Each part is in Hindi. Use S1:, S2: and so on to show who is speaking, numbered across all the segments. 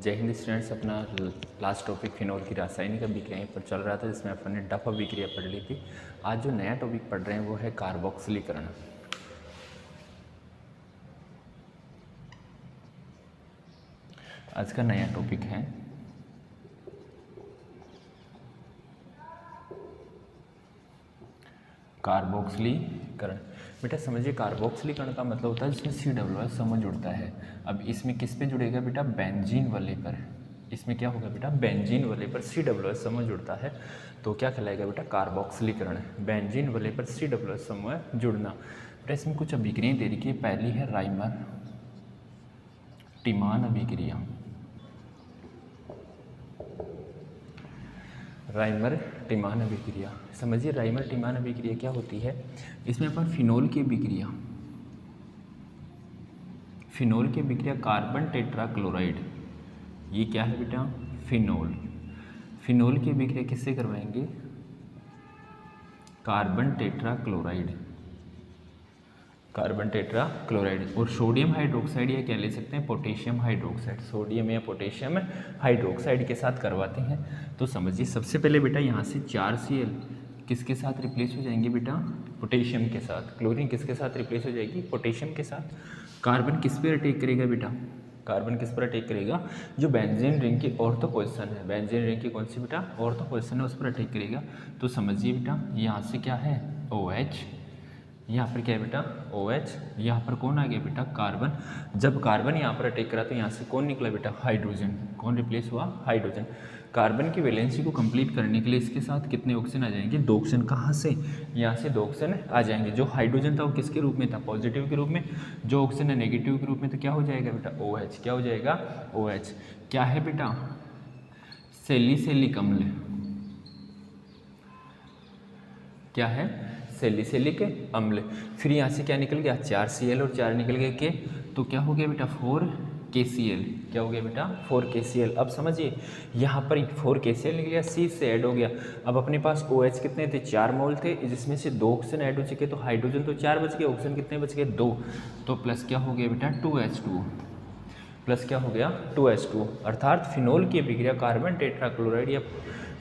S1: जय हिंद स्टूडेंट्स। अपना लास्ट टॉपिक फिनोल की रासायनिक अभिक्रियाएं पर चल रहा था, जिसमें अपन ने डफ अभिक्रिया पढ़ ली थी। आज जो नया टॉपिक पढ़ रहे हैं वो है कार्बोक्सिलीकरण। आज का नया टॉपिक है कार्बोक्सिलीकरण। बेटा समझिए, कार्बोक्सिलीकरण का मतलब होता है जिसमें COOH समूह जुड़ता है। अब इसमें किस पे जुड़ेगा बेटा? बेंजीन वाले पर। इसमें क्या होगा बेटा? बेंजीन वाले पर COOH समूह जुड़ता है तो क्या कहलाएगा बेटा? कार्बोक्सिलीकरण। बेंजीन वाले पर COOH समूह जुड़ना। बेटा इसमें कुछ अभिक्रियाएं दे रखी है। पहली है राइमर टिमान अभिक्रिया। राइमर टिमान अभिक्रिया, समझिए राइमर टिमान अभिक्रिया क्या होती है। इसमें अपन फिनोल की अभिक्रिया, कार्बन टेट्राक्लोराइड, ये क्या है बेटा? फिनोल। फिनोल की अभिक्रिया किससे करवाएंगे? Carbon tetrachloride. और सोडियम हाइड्रोक्साइड या क्या ले सकते हैं? Potassium hydroxide. सोडियम या पोटेशियम हाइड्रोक्साइड के साथ करवाते हैं। तो समझिए सबसे पहले बेटा यहाँ से 4Cl किसके साथ रिप्लेस हो जाएंगे बेटा? पोटेशियम के साथ। क्लोरीन किसके साथ रिप्लेस हो जाएगी? पोटेशियम के साथ। कार्बन किस पे अटैक करेगा बेटा? कार्बन किस पर अटैक करेगा? जो बेंजीन रिंग की ऑर्थो पोजीशन है, बेंजीन रिंग की कौन सी बेटा? ऑर्थो पोजीशन है, उस पर अटैक करेगा। तो समझिए बेटा यहाँ से क्या है? OH। यहाँ पर क्या है बेटा? OH। यहाँ पर कौन आ गया बेटा? कार्बन। जब कार्बन यहाँ पर अटैक करा तो यहाँ से कौन निकला बेटा? हाइड्रोजन। कौन रिप्लेस हुआ? हाइड्रोजन। कार्बन की वैलेंसी को कंप्लीट करने के लिए इसके साथ कितने ऑक्सीजन आ जाएंगे? 2 ऑक्सीजन। कहाँ से? यहाँ से 2 ऑक्सीजन आ जाएंगे। जो हाइड्रोजन था वो किसके रूप में था? पॉजिटिव के रूप में। जो ऑक्सीजन है नेगेटिव के रूप में। तो क्या हो जाएगा बेटा? OH। क्या हो जाएगा? OH। क्या है बेटा? सैलिसिलिक अम्ल। क्या है? सैलिसिलिक अम्ल। फिर यहाँ से क्या निकल गया? 4Cl और 4 निकल गए के, तो क्या हो गया बेटा? 4KCl। क्या हो गया बेटा? 4KCl। अब समझिए यहाँ पर 4KCl निकल गया, C से ऐड हो गया। अब अपने पास OH कितने थे? 4 मोल थे, जिसमें से 2 ऑक्सीजन ऐड हो चुके। तो हाइड्रोजन तो 4 बच गए, ऑक्सीजन कितने बच गए? 2। तो प्लस क्या हो गया बेटा? 2H2। प्लस क्या हो गया? 2H2। अर्थात फिनोल की अभिक्रिया कार्बन टेट्राक्लोराइड या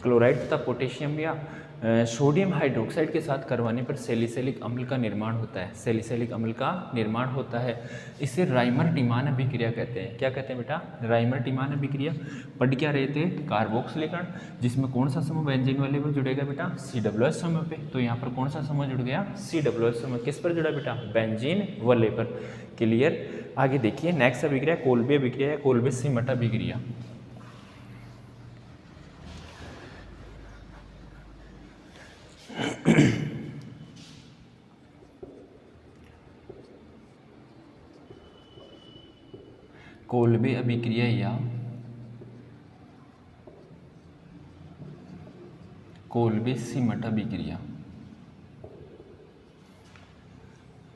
S1: क्लोराइड तथा पोटेशियम या सोडियम हाइड्रोक्साइड के साथ करवाने पर सैलिसिलिक अम्ल का निर्माण होता है। सैलिसिलिक अम्ल का निर्माण होता है। इसे राइमर टिमान अभिक्रिया कहते हैं। क्या कहते हैं बेटा? राइमर टिमान अभिक्रिया। पढ़ क्या रहे थे? कार्बोक्सिलीकरण, जिसमें कौन सा समूह बेंजीन वाले पर जुड़ेगा बेटा? COOH समूह पे। तो यहाँ पर कौन सा समूह जुड़ गया? COOH समूह। किस पर जुड़ा बेटा? बेंजीन वाले पर। क्लियर? आगे देखिए नेक्स्ट अभिक्रिया कोल्बे अभिक्रिया या कोल्बे सिमट अभिक्रिया। कोल्बे अभिक्रिया या कोल्बे सिमट अभिक्रिया।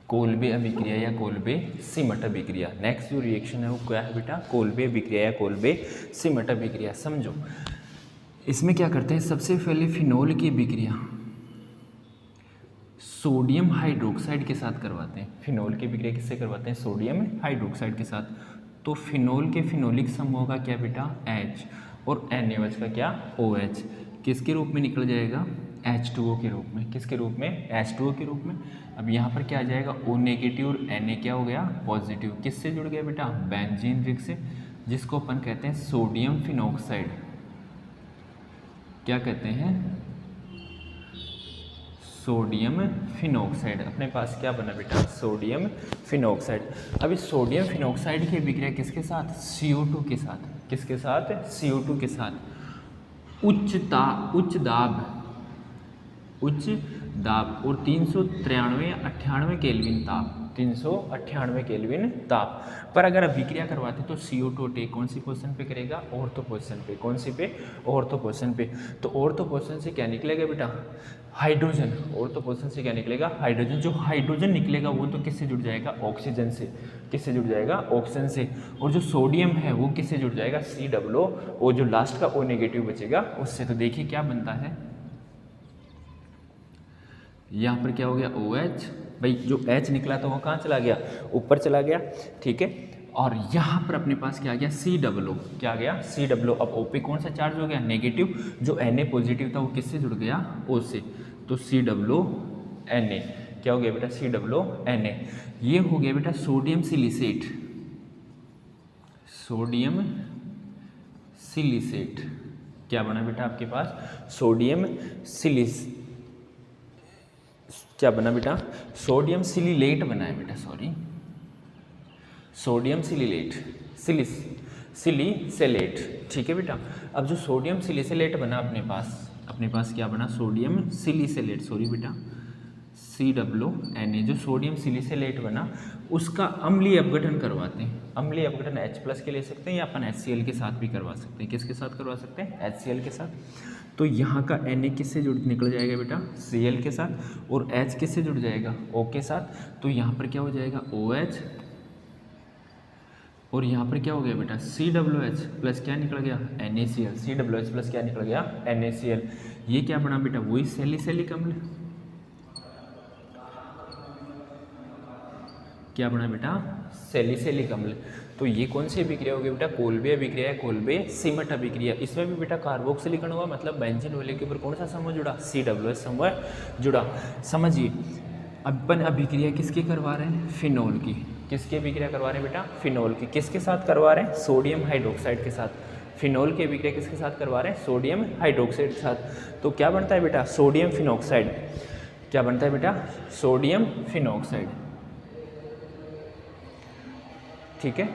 S1: कोल्बे अभिक्रिया या कोल्बे सिमट अभिक्रिया। नेक्स्ट जो रिएक्शन है वो क्या है बेटा? कोल्बे अभिक्रिया या कोल्बे सिमट अभिक्रिया। समझो इसमें क्या करते हैं? सबसे पहले फिनोल की अभिक्रिया सोडियम हाइड्रोक्साइड के साथ करवाते हैं। फिनोल की अभिक्रिया किससे करवाते हैं? सोडियम हाइड्रोक्साइड के साथ। तो फिनोल के फिनोलिक समूह का क्या बेटा? H। और NaOH का क्या? OH। किसके रूप में निकल जाएगा? H2O के रूप में। किसके रूप में? H2O के रूप में। अब यहाँ पर क्या आ जाएगा? O नेगेटिव और Na क्या हो गया? पॉजिटिव। किससे जुड़ गया बेटा? बेंजीन रिंग से, जिसको अपन कहते हैं सोडियम फिनॉक्साइड। क्या कहते हैं? Sodium phenoxide. अपने पास क्या बना बेटा? Sodium phenoxide. अब इस सोडियम फिनॉक्साइड की अभिक्रिया किसके साथ? CO2 के साथ। किसके साथ? CO2 के साथ। उच्च दाब और 393 या 98 केल्विन ताप। 398 केल्विन ताप पर अगर अभिक्रिया करवाते तो CO2 अटैक कौन सी पोजीशन पे करेगा? ऑर्थो पोजीशन पे। कौन सी पे? ऑर्थो पोजीशन पे। तो ऑर्थो पोजीशन से क्या निकलेगा बेटा? हाइड्रोजन। ऑर्थो पोजीशन से क्या निकलेगा? हाइड्रोजन। जो हाइड्रोजन निकलेगा वो तो किससे जुड़ जाएगा? ऑक्सीजन से। किससे जुड़ जाएगा? ऑक्सीजन से। और जो सोडियम है वो किससे जुड़ जाएगा? COO। और जो लास्ट का O नेगेटिव बचेगा उससे। तो देखिए क्या बनता है, यहाँ पर क्या हो गया? OH। भाई जो H निकला था वो कहाँ चला गया? ऊपर चला गया। ठीक है। और यहाँ पर अपने पास क्या आ गया COO, क्या आ गया COO। अब O पे कौन सा चार्ज हो गया नेगेटिव, जो Na पॉजिटिव था वो किससे जुड़ गया O से, तो COO Na क्या हो गया बेटा COO Na। ये हो गया बेटा सोडियम सिलिसेट, सोडियम सिलिसेट क्या बना बेटा आपके पास सोडियम सिलिस, क्या बना बेटा सोडियम सिलिलेट बना है बेटा, सॉरी सोडियम सिलिलेट, सिलिसेलेट, ठीक है बेटा। अब जो सोडियम सिलिसेलेट बना अपने पास क्या बना सोडियम सिलिसेलेट, सॉरी बेटा COO Na, जो सोडियम सिलिसेलेट बना उसका अम्लीय अपघटन करवाते हैं। अम्लीय अपघटन H+ के ले सकते हैं या अपन HCl के साथ भी करवा सकते हैं। किसके साथ करवा सकते हैं HCl के साथ। तो यहाँ का Na किससे जुड़ निकल जाएगा बेटा Cl के साथ, और H किससे जुड़ जाएगा O के साथ। तो यहाँ पर क्या हो जाएगा OH, और यहाँ पर क्या हो गया बेटा COOH प्लस क्या निकल गया NaCl, COOH प्लस क्या निकल गया NaCl। ये क्या बना बेटा वही सैलिसिलिक अम्ल, क्या बना बेटा सैलिसिलिक अम्ल। तो ये कौन सी अभिक्रिया होगी बेटा कोल्बे अभिक्रिया है, कोल्बे सीमट अभिक्रिया। इसमें भी बेटा कार्बोक्सिलिक अणु हुआ, मतलब बेंजीन वाले के ऊपर कौन सा समूह जुड़ा COOH समूह जुड़ा। समझिए अपन अभिक्रिया किसकी करवा रहे हैं फिनोल की, किसकी अभिक्रिया करवा रहे हैं बेटा फिनोल की। किसके साथ करवा रहे हैं सोडियम हाइड्रोक्साइड के साथ। फिनोल की अभिक्रिया किसके साथ करवा रहे हैं सोडियम हाइड्रोक्साइड के साथ। तो क्या बनता है बेटा सोडियम फिनॉक्साइड, क्या बनता है बेटा सोडियम फिनॉक्साइड, ठीक है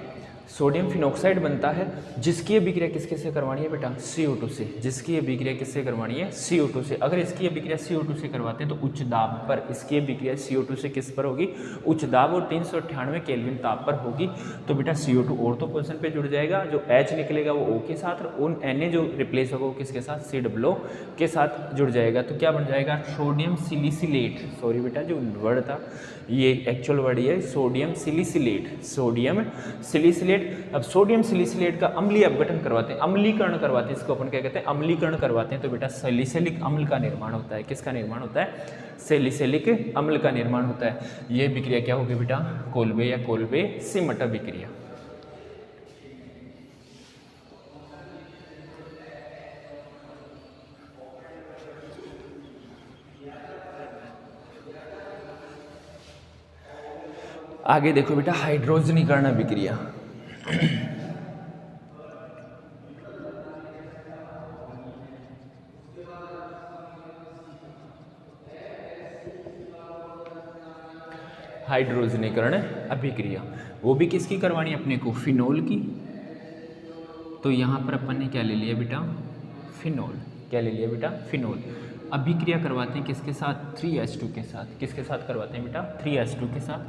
S1: सोडियम फिनॉक्साइड बनता है, जिसकी अभिक्रिया किसके से करवानी है बेटा CO2 से, जिसकी अभिक्रिया किससे करवानी है CO2 से। अगर इसकी अभिक्रिया CO2 से करवाते हैं तो उच्च दाब पर इसकी अभिक्रिया CO2 से किस पर होगी उच्च दाब और 398 केल्विन ताप पर होगी। तो बेटा CO2 ऑर्थो पोजीशन पे जुड़ जाएगा, जो H निकलेगा वो O के साथ, और उन Na जो रिप्लेस होगा वो किसके साथ COO के साथ जुड़ जाएगा। तो क्या बन जाएगा सोडियम सिलिसिलेट, सॉरी बेटा जो वर्ड था ये एक्चुअल वर्ड ये सोडियम सिलिसिलेट, सोडियम सिलिसिलेट। अब सोडियम सिलिसिलेट का अम्लीय अपघटन करवाते हैं, अम्लीकरण करवाते हैं, इसको अपन क्या कहते हैं अम्लीकरण करवाते हैं। तो बेटा सैलिसिलिक अम्ल का निर्माण होता है। किसका निर्माण होता है सैलिसिलिक अम्ल का निर्माण होता है। यह विक्रिया क्या होगी बेटा कोल्बे या कोल्बे सिमट विक्रिया। आगे देखो बेटा हाइड्रोजनीकरण अभिक्रिया। हाइड्रोजनीकरण अभिक्रिया वो भी किसकी करवानी है अपने को फिनोल की। तो यहाँ पर अपन ने क्या ले लिया बेटा फिनोल, क्या ले लिया बेटा फिनोल। अभिक्रिया करवाते हैं किसके साथ 3H2 के साथ। किसके साथ करवाते हैं बेटा 3H2 के साथ।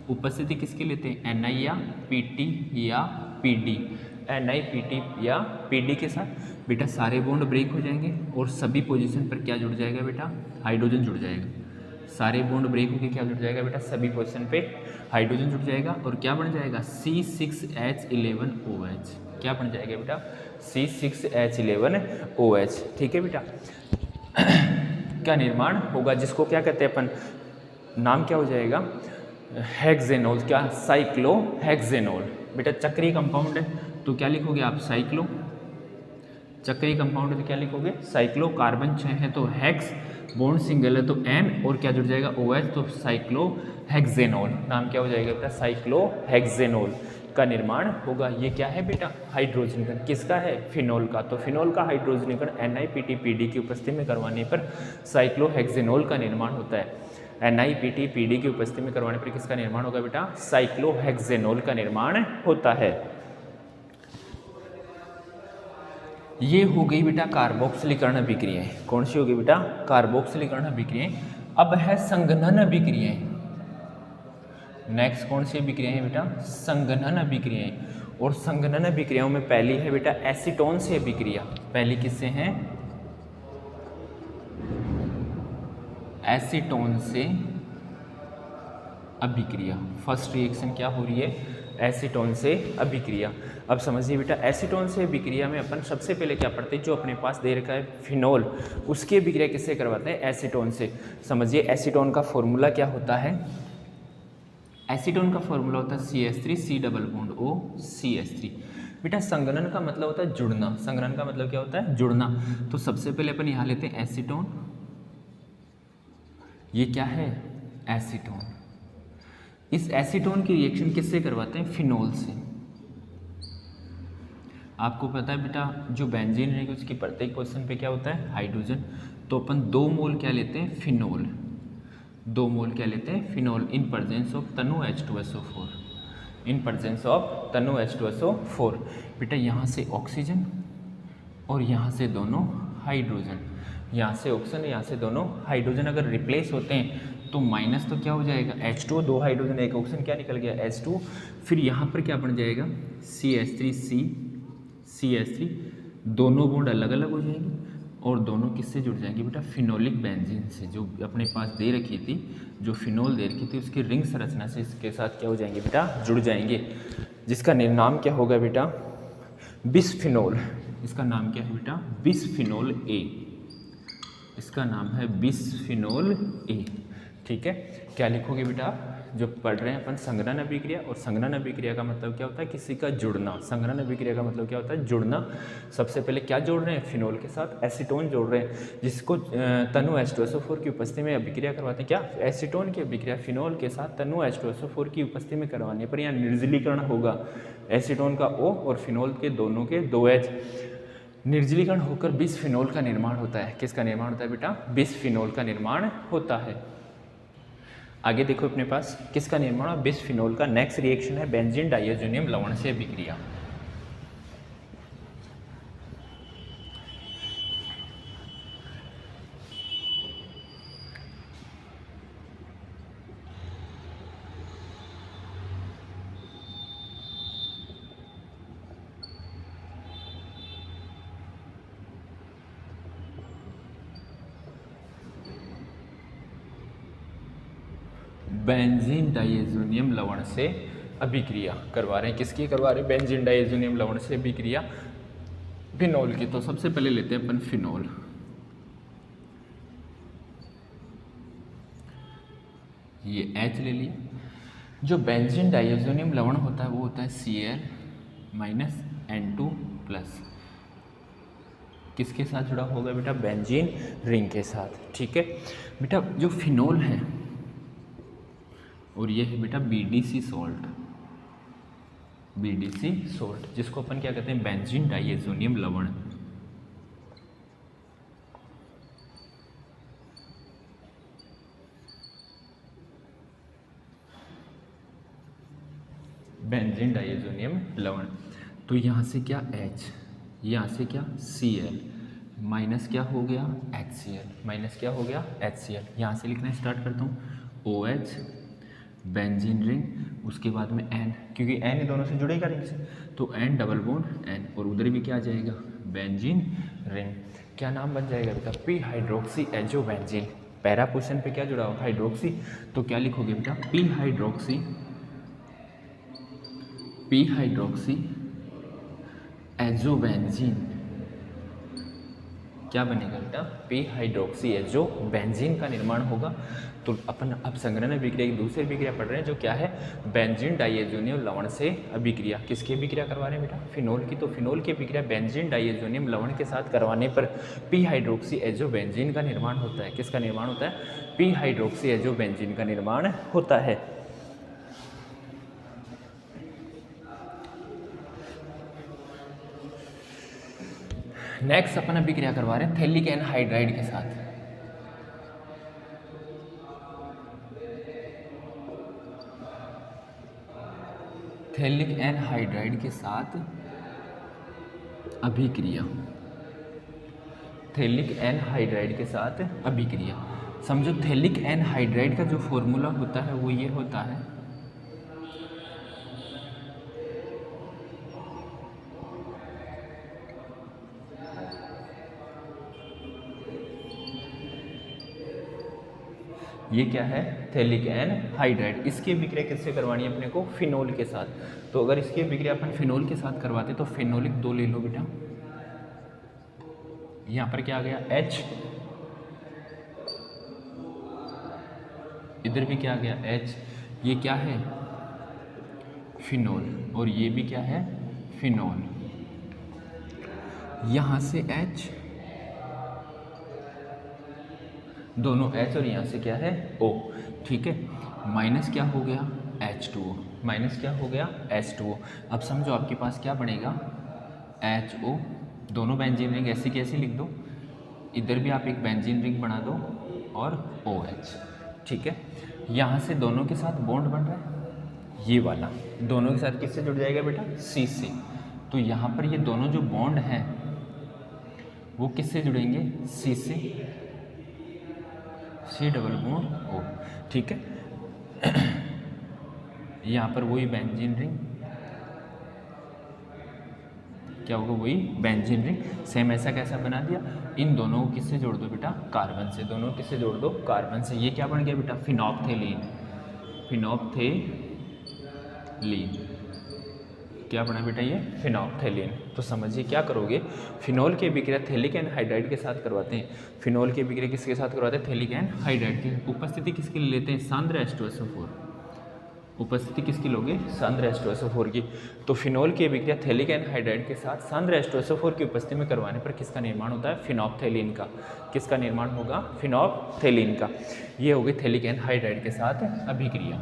S1: उपस्थिति किसकी लेते हैं Na या PT या PD, Na PT या PD के साथ। बेटा सारे बॉन्ड ब्रेक हो जाएंगे और सभी पोजीशन पर क्या जुड़ जाएगा बेटा हाइड्रोजन जुड़ जाएगा। सारे बॉन्ड ब्रेक होकर क्या जुड़ जाएगा बेटा सभी पोजीशन पे हाइड्रोजन जुड़ जाएगा और क्या बन जाएगा C6H11OH। क्या बन जाएगा बेटा C6H11OH, ठीक है बेटा का निर्माण होगा, जिसको क्या कहते हैं अपन नाम क्या हो जाएगा हेक्सेनोल, क्या साइक्लोहेक्सेनोल। बेटा चक्रीय कंपाउंड है तो क्या लिखोगे आप साइक्लो, चक्रीय कंपाउंड है तो क्या लिखोगे साइक्लो। कार्बन 6 है तो हेक्स, बॉन्ड सिंगल है तो N और क्या जुड़ जाएगा OH तो साइक्लोहेक्सेनोल। नाम क्या हो जाएगा बेटा साइक्लोहेक्सेनोल का निर्माण होगा। ये क्या है बेटा हाइड्रोजनीकरण किसका है फिनोल का। तो फिनोल का हाइड्रोजनीकरण NiPT/PD की उपस्थिति में करवाने पर साइक्लोहेक्सेनोल का निर्माण होता है। NiPT/PD की उपस्थिति में करवाने पर किसका निर्माण होगा बेटा साइक्लोहेक्सेनोल का निर्माण होता है। ये हो गई बेटा कार्बोक्सिलीकरण अभिक्रियाएं। कौन सी होगी बेटा कार्बोक्सिलीकरण अभिक्रियाएं। अब है संघनन अभिक्रियाएं। नेक्स्ट कौन सी अभिक्रियाएं है बेटा संघनन अभिक्रियाएं। और संघनन अभिक्रियाओं में पहली है बेटा एसीटोन से अभिक्रिया। पहली किससे है एसीटोन से अभिक्रिया। फर्स्ट रिएक्शन क्या हो रही है एसीटोन से अभिक्रिया। अब समझिए बेटा एसीटोन से अभिक्रिया में अपन सबसे पहले क्या पढ़ते हैं जो अपने पास दे रखा है फिनोल, उसकी अभिक्रिया किससे करवाते हैं एसीटोन से। समझिए एसीटोन का फॉर्मूला क्या होता है एसीटोन का फॉर्मूला होता है CH3 C double bond O CH3। बेटा संघनन का मतलब होता है जुड़ना, संघनन का मतलब क्या होता है? जुड़ना। तो सबसे पहले अपन यहाँ लेते हैं एसीटोन, ये क्या है? एसीटोन। इस एसीटोन की रिएक्शन किससे करवाते हैं? फिनोल से। आपको पता है बेटा जो बेंजीन है उसकी प्रत्येक पोजीशन पे क्या होता है? हाइड्रोजन। तो अपन 2 मोल क्या लेते हैं? फिनोल। 2 मोल क्या लेते हैं? Phenol in presence of Tanu H2SO4, in presence of Tanu H2SO4। बेटा यहाँ से ऑक्सीजन और यहाँ से दोनों हाइड्रोजन, यहाँ से ऑक्सीजन यहाँ से दोनों हाइड्रोजन अगर रिप्लेस होते हैं तो माइनस तो क्या हो जाएगा? H2, 2 हाइड्रोजन 1 ऑक्सीजन, क्या निकल गया? H2। फिर यहाँ पर क्या बन जाएगा? CH3, दोनों बॉन्ड अलग अलग हो जाएंगे और दोनों किससे जुड़ जाएंगे बेटा? फिनोलिक बेंजीन से, जो अपने पास दे रखी थी, जो फिनोल दे रखी थी उसकी रिंग संरचना से इसके साथ क्या हो जाएंगे बेटा? जुड़ जाएंगे, जिसका नाम क्या होगा बेटा? बिसफिनोल। इसका नाम क्या है बेटा? बिसफिनोल ए। इसका नाम है बिसफिनोल ए। ठीक है, क्या लिखोगे बेटा? जो पढ़ रहे हैं अपन संघनन अभिक्रिया, और संघनन अभिक्रिया का मतलब क्या होता है? किसी का जुड़ना। संघनन अभिक्रिया का मतलब क्या होता है? जुड़ना। सबसे पहले क्या जोड़ रहे हैं? फिनोल के साथ एसीटोन जोड़ रहे हैं, जिसको तनु H2SO4 की उपस्थिति में अभिक्रिया करवाते हैं। क्या? एसीटोन की अभिक्रिया फिनोल के साथ तनु H2SO4 की उपस्थिति में करवाने पर यहाँ निर्जलीकरण होगा। एसीटोन का O और फिनोल के दोनों के 2H निर्जलीकरण होकर बिसफिनोल का निर्माण होता है। किसका निर्माण होता है बेटा? बिसफिनोल का निर्माण होता है। आगे देखो अपने पास किसका निर्माण? बिसफिनोल का। नेक्स्ट रिएक्शन है बेंजीन डाइअज़ोनियम लवण से अभिक्रिया। बेंजीन डाइअज़ोनियम लवण से अभिक्रिया करवा रहे हैं। किसकी करवा रहे हैं? बेंजीन डाइअज़ोनियम लवण से अभिक्रिया फिनोल की। तो सबसे पहले लेते हैं अपन फिनोल। ये H ले लिया। जो बेंजीन डाइअज़ोनियम लवण होता है वो होता है Cl-N2+। किसके साथ जुड़ा होगा बेटा? बेंजीन रिंग के साथ। ठीक है बेटा, जो फिनोल है और ये है बेटा BDC सॉल्ट, BDC सॉल्ट, जिसको अपन क्या कहते हैं? बेंजीन डाइअज़ोनियम लवण। बेंजीन डाइअज़ोनियम लवण। तो यहाँ से क्या? H, यहाँ से क्या? Cl, माइनस क्या हो गया? HCl, माइनस क्या हो गया? HCl। यहाँ से लिखना स्टार्ट करता हूँ, OH बेंजीन रिंग, उसके बाद में N, क्योंकि N दोनों से जुड़ेगा रिंग से, तो N डबल बॉन्ड N, और उधर भी क्या आ जाएगा? Benzene ring. क्या नाम बन जाएगा बेटा? P hydroxy azo benzene. Para position पे क्या जुड़ा होगा? हाइड्रोक्सी। तो क्या लिखोगे बेटा? P hydroxy azo benzene. क्या बनेगा बेटा? पी हाइड्रोक्सी एजो बेंजीन का निर्माण होगा। तो अपन अब संघनन अभिक्रिया की दूसरी अभिक्रिया पढ़ रहे हैं, जो क्या है? बेंजीन डाइअज़ोनियम लवण से अभिक्रिया। किसकी अभिक्रिया करवा रहे हैं बेटा? फिनोल की। तो फिनोल की अभिक्रिया बेंजीन डाइअज़ोनियम लवण के साथ करवाने पर पी हाइड्रोक्सी एजो बेंजीन का निर्माण होता है। किसका निर्माण होता है? पी हाइड्रोक्सी एजो बेंजीन का निर्माण होता है। नेक्स्ट अपन अभिक्रिया करवा रहे हैं थैलिक एनहाइड्राइड के साथ। थैलिक एनहाइड्राइड के साथ अभिक्रिया। थैलिक एनहाइड्राइड के साथ अभिक्रिया। समझो थैलिक एनहाइड्राइड का जो फॉर्मूला होता है वो ये होता है, ये क्या है? Phthalic anhydride. इसकी अभिक्रिया किससे करवानी है अपने को? फिनोल के साथ। तो अगर इसकी अभिक्रिया अपन फिनोल के साथ करवाते तो फिनोलिक 2 ले लो बेटा। यहाँ पर क्या आ गया? H, इधर भी क्या आ गया? H। ये क्या है? फिनोल, और ये भी क्या है, फिनोल। यहाँ से H, दोनों H और यहाँ से क्या है O, ठीक है। माइनस क्या हो गया, H2O, माइनस क्या हो गया, H2O। अब समझो आपके पास क्या बनेगा, HO, दोनों बेंजीन रिंग ऐसी कैसी लिख दो, इधर भी आप एक बेंजीन रिंग बना दो और OH, ठीक है। यहाँ से दोनों के साथ बॉन्ड बन रहा है, ये वाला दोनों के साथ किससे जुड़ जाएगा बेटा, C से। तो यहाँ पर ये दोनों जो बॉन्ड हैं वो किससे जुड़ेंगे, C से, C डबल बॉन्ड O, ठीक है। यहाँ पर वही बेंजीन रिंग, क्या होगा, वही बेंजीन रिंग, सेम ऐसा कैसा बना दिया, इन दोनों को किससे जोड़ दो बेटा, कार्बन से, दोनों को किससे जोड़ दो, कार्बन से। ये क्या बन गया बेटा, फिनॉप्थेलीन, फिनॉप्थेलीन, क्या बना बेटा, ये फिनॉप्थेलीन। तो समझिए क्या करोगे, फिनोल की अभिक्रिया थैलिक एनहाइड्राइड के साथ करवाते हैं, फिनोल की अभिक्रिया किसके साथ करवाते हैं, थैलिक एनहाइड्राइड की उपस्थिति किसके लिए लेते हैं, सांद्र H2SO4, उपस्थिति किसकी लोगे, सांद्र H2SO4 की। तो फिनोल की अभिक्रिया थैलिक एनहाइड्राइड के साथ सांद्र H2SO4 की उपस्थिति में करवाने पर किसका निर्माण होता है, फिनॉप्थेलीन का। किसका निर्माण होगा, फिनॉप्थेलीन का। ये होगी थैलिक एनहाइड्राइड के साथ अभिक्रिया।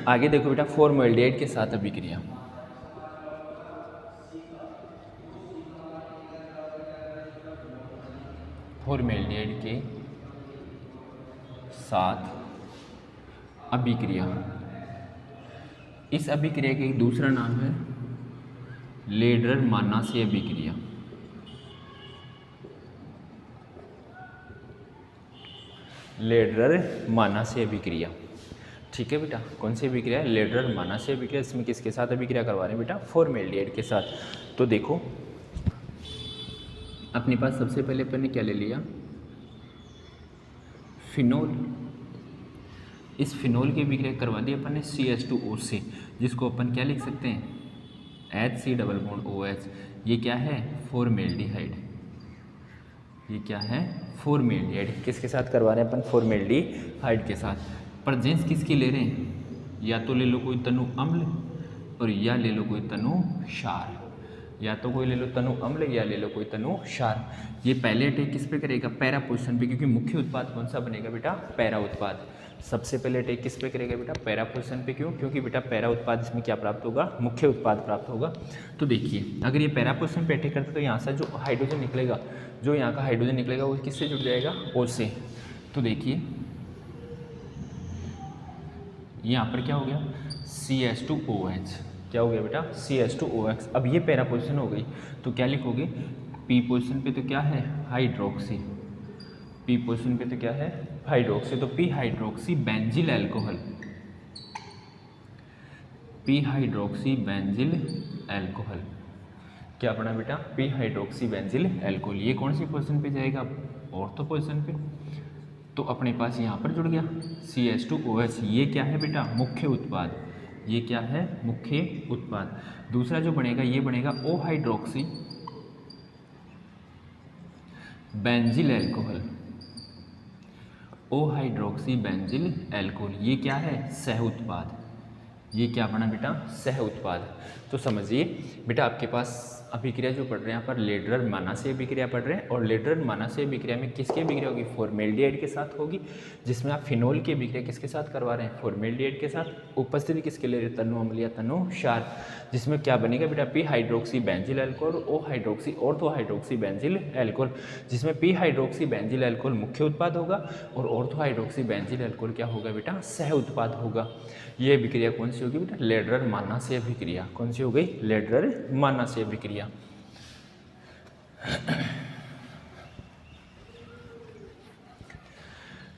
S1: आगे देखो बेटा, फॉर्मल्डिहाइड के साथ अभिक्रिया। फॉर्मल्डिहाइड के साथ अभिक्रिया, इस अभिक्रिया का एक दूसरा नाम है लेडरर-मानासे अभिक्रिया। लेडरर-मानासे अभिक्रिया, ठीक है बेटा। कौन सी अभिक्रिया है, लेडरर-मानासे अभिक्रिया। इसमें किसके साथ अभिक्रिया करवा रहे हैं बेटा, फॉर्मल्डिहाइड के साथ। तो देखो अपने पास सबसे पहले अपन ने क्या ले लिया, फिनोल। इस फिनोल की अभिक्रिया करवा दी अपन ने CH2O से, जिसको अपन क्या लिख सकते हैं, HC डबल बॉन्ड OH। ये क्या है, फॉर्मल्डिहाइड, ये क्या है, फॉर्मल्डिहाइड। किसके साथ करवा रहे हैं अपन, फॉर्मल्डिहाइड के साथ। प्रेजेंस किसकी ले रहे हैं, या तो ले लो कोई तनु अम्ल और या ले लो कोई तनु क्षार, या तो कोई ले लो तनु अम्ल या ले लो कोई तनु क्षार। ये पहले अटैक किस पे करेगा, पैरा पोजीशन पे, क्योंकि मुख्य उत्पाद कौन सा बनेगा बेटा, पैरा उत्पाद। सबसे पहले अटैक किस पे करेगा बेटा, पैरा पोजीशन पे। क्यों, क्योंकि बेटा पैरा उत्पाद इसमें क्या प्राप्त होगा, मुख्य उत्पाद प्राप्त होगा। तो देखिए अगर ये पैरा पोजीशन पे अटैक करता है तो यहाँ से जो हाइड्रोजन निकलेगा, जो यहाँ का हाइड्रोजन निकलेगा वो किससे जुड़ जाएगा, O से। तो देखिए यहाँ पर क्या हो गया, CH2OH, क्या हो गया बेटा, CH2OH। अब ये पैरा पोजीशन हो गई तो क्या लिखोगे, P पोजीशन पे तो क्या है, हाइड्रोक्सी, P पोजीशन पे तो क्या है, हाइड्रोक्सी। तो P hydroxy benzyl alcohol, P hydroxy benzyl alcohol, क्या बना बेटा, P हाइड्रोक्सी बेंजिल एल्कोहल। ये कौन सी पोजीशन पे जाएगा, ऑर्थो पोजीशन पे। तो अपने पास यहाँ पर जुड़ गया CH2OH। ये क्या है बेटा, मुख्य उत्पाद, ये क्या है, मुख्य उत्पाद। दूसरा जो बनेगा ये बनेगा O hydroxy benzyl alcohol, O hydroxy benzyl alcohol. ये क्या है, सह उत्पाद, ये क्या बना बेटा, सह उत्पाद। तो समझिए बेटा आपके पास अभिक्रिया जो पढ़ रहे हैं यहाँ पर लेडरर-मानासे अभिक्रिया पढ़ रहे हैं, और लेडरर-मानासे अभिक्रिया में किसकी अभिक्रिया होगी, फॉर्मल्डिहाइड के साथ होगी, जिसमें आप फिनोल की अभिक्रिया किसके साथ करवा रहे हैं, फॉर्मल्डिहाइड के साथ। उपस्थिति किसके ले रहे हैं, तनु अम्ल या तनु क्षार, जिसमें क्या बनेगा बेटा, P hydroxy benzyl alcohol, O hydroxy ortho hydroxy benzyl alcohol, जिसमें P हाइड्रोक्सी बेंजिल एल्कोहल मुख्य उत्पाद होगा और ऑर्थो हाइड्रोक्सी बेंजिल एल्कोहल क्या होगा बेटा, सह उत्पाद होगा। ये अभिक्रिया कौन सी होगी बेटा, लेडरर-मानासे अभिक्रिया। कौन सी हो गई, लेडरर-मानासे अभिक्रिया।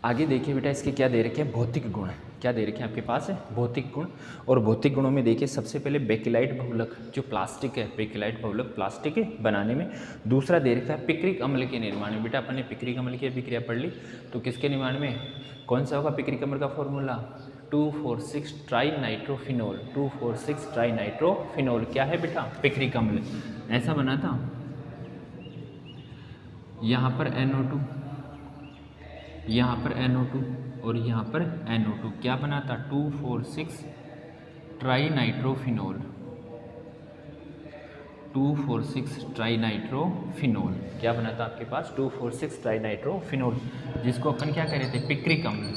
S1: आगे देखिए बेटा इसके क्या दे रखे हैं, भौतिक गुण। क्या दे रखे हैं आपके पास है, भौतिक गुण। और भौतिक गुणों में देखिए सबसे पहले बेकेलाइट बहुलक, जो प्लास्टिक है, बेकेलाइट बहुलक प्लास्टिक बनाने में। दूसरा दे रखा है पिक्रिक अम्ल के निर्माण में। बेटा अपन ने पिक्रिक अम्ल की अभिक्रिया पढ़ ली, तो किसके निर्माण में कौन सा होगा पिक्रिक अम्ल का फॉर्मूला, 2,4,6 ट्राइनाइट्रोफिनोल, 2,4,6 ट्राइनाइट्रोफिनोल। क्या है बेटा, पिक्रिक अम्ल। ऐसा बना था, यहाँ पर NO2 यहाँ पर NO2 और यहाँ पर NO2 क्या बना था 2,4,6 ट्राईनाइट्रोफिनोल, 2,4,6 ट्राईनाइट्रोफिनोल क्या बना था आपके पास 2,4,6 ट्राईनाइट्रोफिनोल, जिसको अपन क्या कह रहे थे पिक्रिक अम्ल,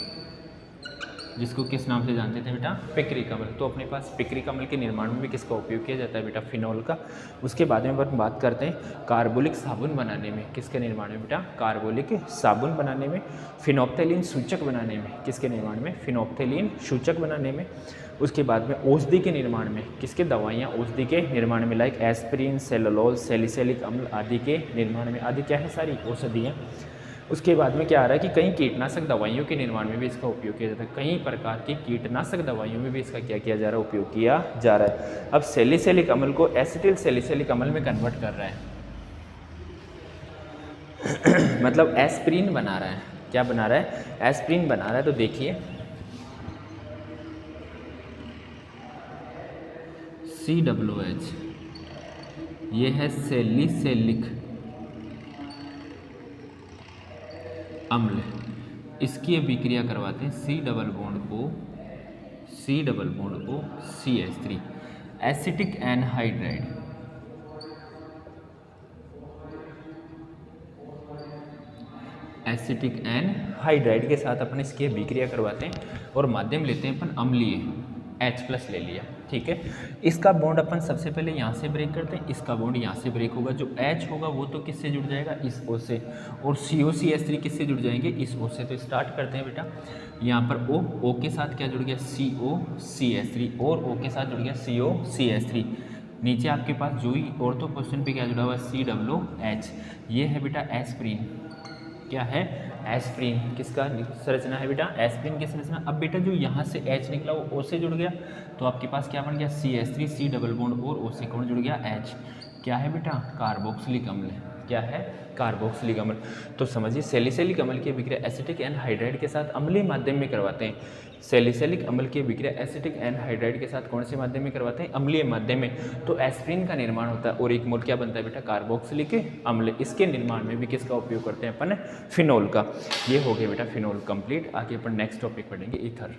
S1: जिसको किस नाम से जानते थे बेटा पिक्रिक अम्ल। तो अपने पास पिक्रिक अम्ल के निर्माण में भी किसका उपयोग किया जाता है बेटा फिनोल का। उसके बाद में अपन बात करते हैं कार्बोलिक साबुन बनाने में, किसके निर्माण में बेटा कार्बोलिक साबुन बनाने में, फिनोप्थेलीन सूचक बनाने में, किसके निर्माण में फिनोप्थेलीन सूचक बनाने में। उसके बाद में औषधि के निर्माण में, किसके दवाइयाँ औषधि के निर्माण में लाइक एस्पिरिन, सेलुलोज, सैलिसिलिक अम्ल आदि के निर्माण में, आदि क्या है सारी औषधियाँ। उसके बाद में क्या आ रहा है कि कई कीटनाशक दवाइयों के निर्माण में भी इसका उपयोग किया जाता है, कई प्रकार की कीटनाशक दवाइयों में भी इसका क्या किया जा रहा है उपयोग किया जा रहा है। अब सैलिसिलिक अम्ल को एसिटिल सैलिसिलिक अम्ल में कन्वर्ट कर रहा है मतलब एस्पिरिन बना रहा है, क्या बना रहा है एस्पिरिन बना रहा है। तो देखिए COOH ये है सैलिसिलिक अम्ल, इसकी अभिक्रिया करवाते हैं C डबल बॉन्ड को CH3 acetic anhydride, acetic anhydride के साथ अपन इसकी अभिक्रिया करवाते हैं और माध्यम लेते हैं अपन अम्लीय H+ ले लिया, ठीक है। इसका बॉन्ड अपन सबसे पहले यहाँ से ब्रेक करते हैं, इसका बॉन्ड यहाँ से ब्रेक होगा, जो H होगा वो तो किससे जुड़ जाएगा इस O से, और COCH3 किससे जुड़ जाएंगे इस O से। तो स्टार्ट करते हैं बेटा, यहाँ पर O के साथ क्या जुड़ गया COCH3 और O के साथ जुड़ गया COCH3। नीचे आपके पास जो ही ऑर्थो पोजीशन पे क्या जुड़ा हुआ है COOH, ये है बेटा एस्पिरिन, क्या है एस्पिरिन, किसका संरचना है बेटा एस्पिरिन की संरचना। अब बेटा जो यहाँ से H निकला वो O से जुड़ गया, तो आपके पास क्या बन गया CH3 C डबल बॉन्ड और O से कौन जुड़ गया H, क्या है बेटा कार्बोक्सिलिक अम्ल, क्या है कार्बोक्सिलिक अम्ल। तो समझिए सैलिसिलिक अम्ल की अभिक्रिया एसिटिक एनहाइड्राइड के साथ अम्लीय माध्यम में करवाते हैं, सैलिसिलिक अम्ल की अभिक्रिया एसिटिक एनहाइड्राइड के साथ कौन से माध्यम में करवाते हैं अम्लीय माध्यम में। तो एस्पिरिन का निर्माण होता है और एक मोल क्या बनता है बेटा कार्बोक्सिलिक अम्ल, इसके निर्माण में भी किसका उपयोग करते हैं अपन फिनोल का। ये हो गया बेटा फिनोल कंप्लीट। आगे अपन नेक्स्ट टॉपिक पढ़ेंगे ईथर।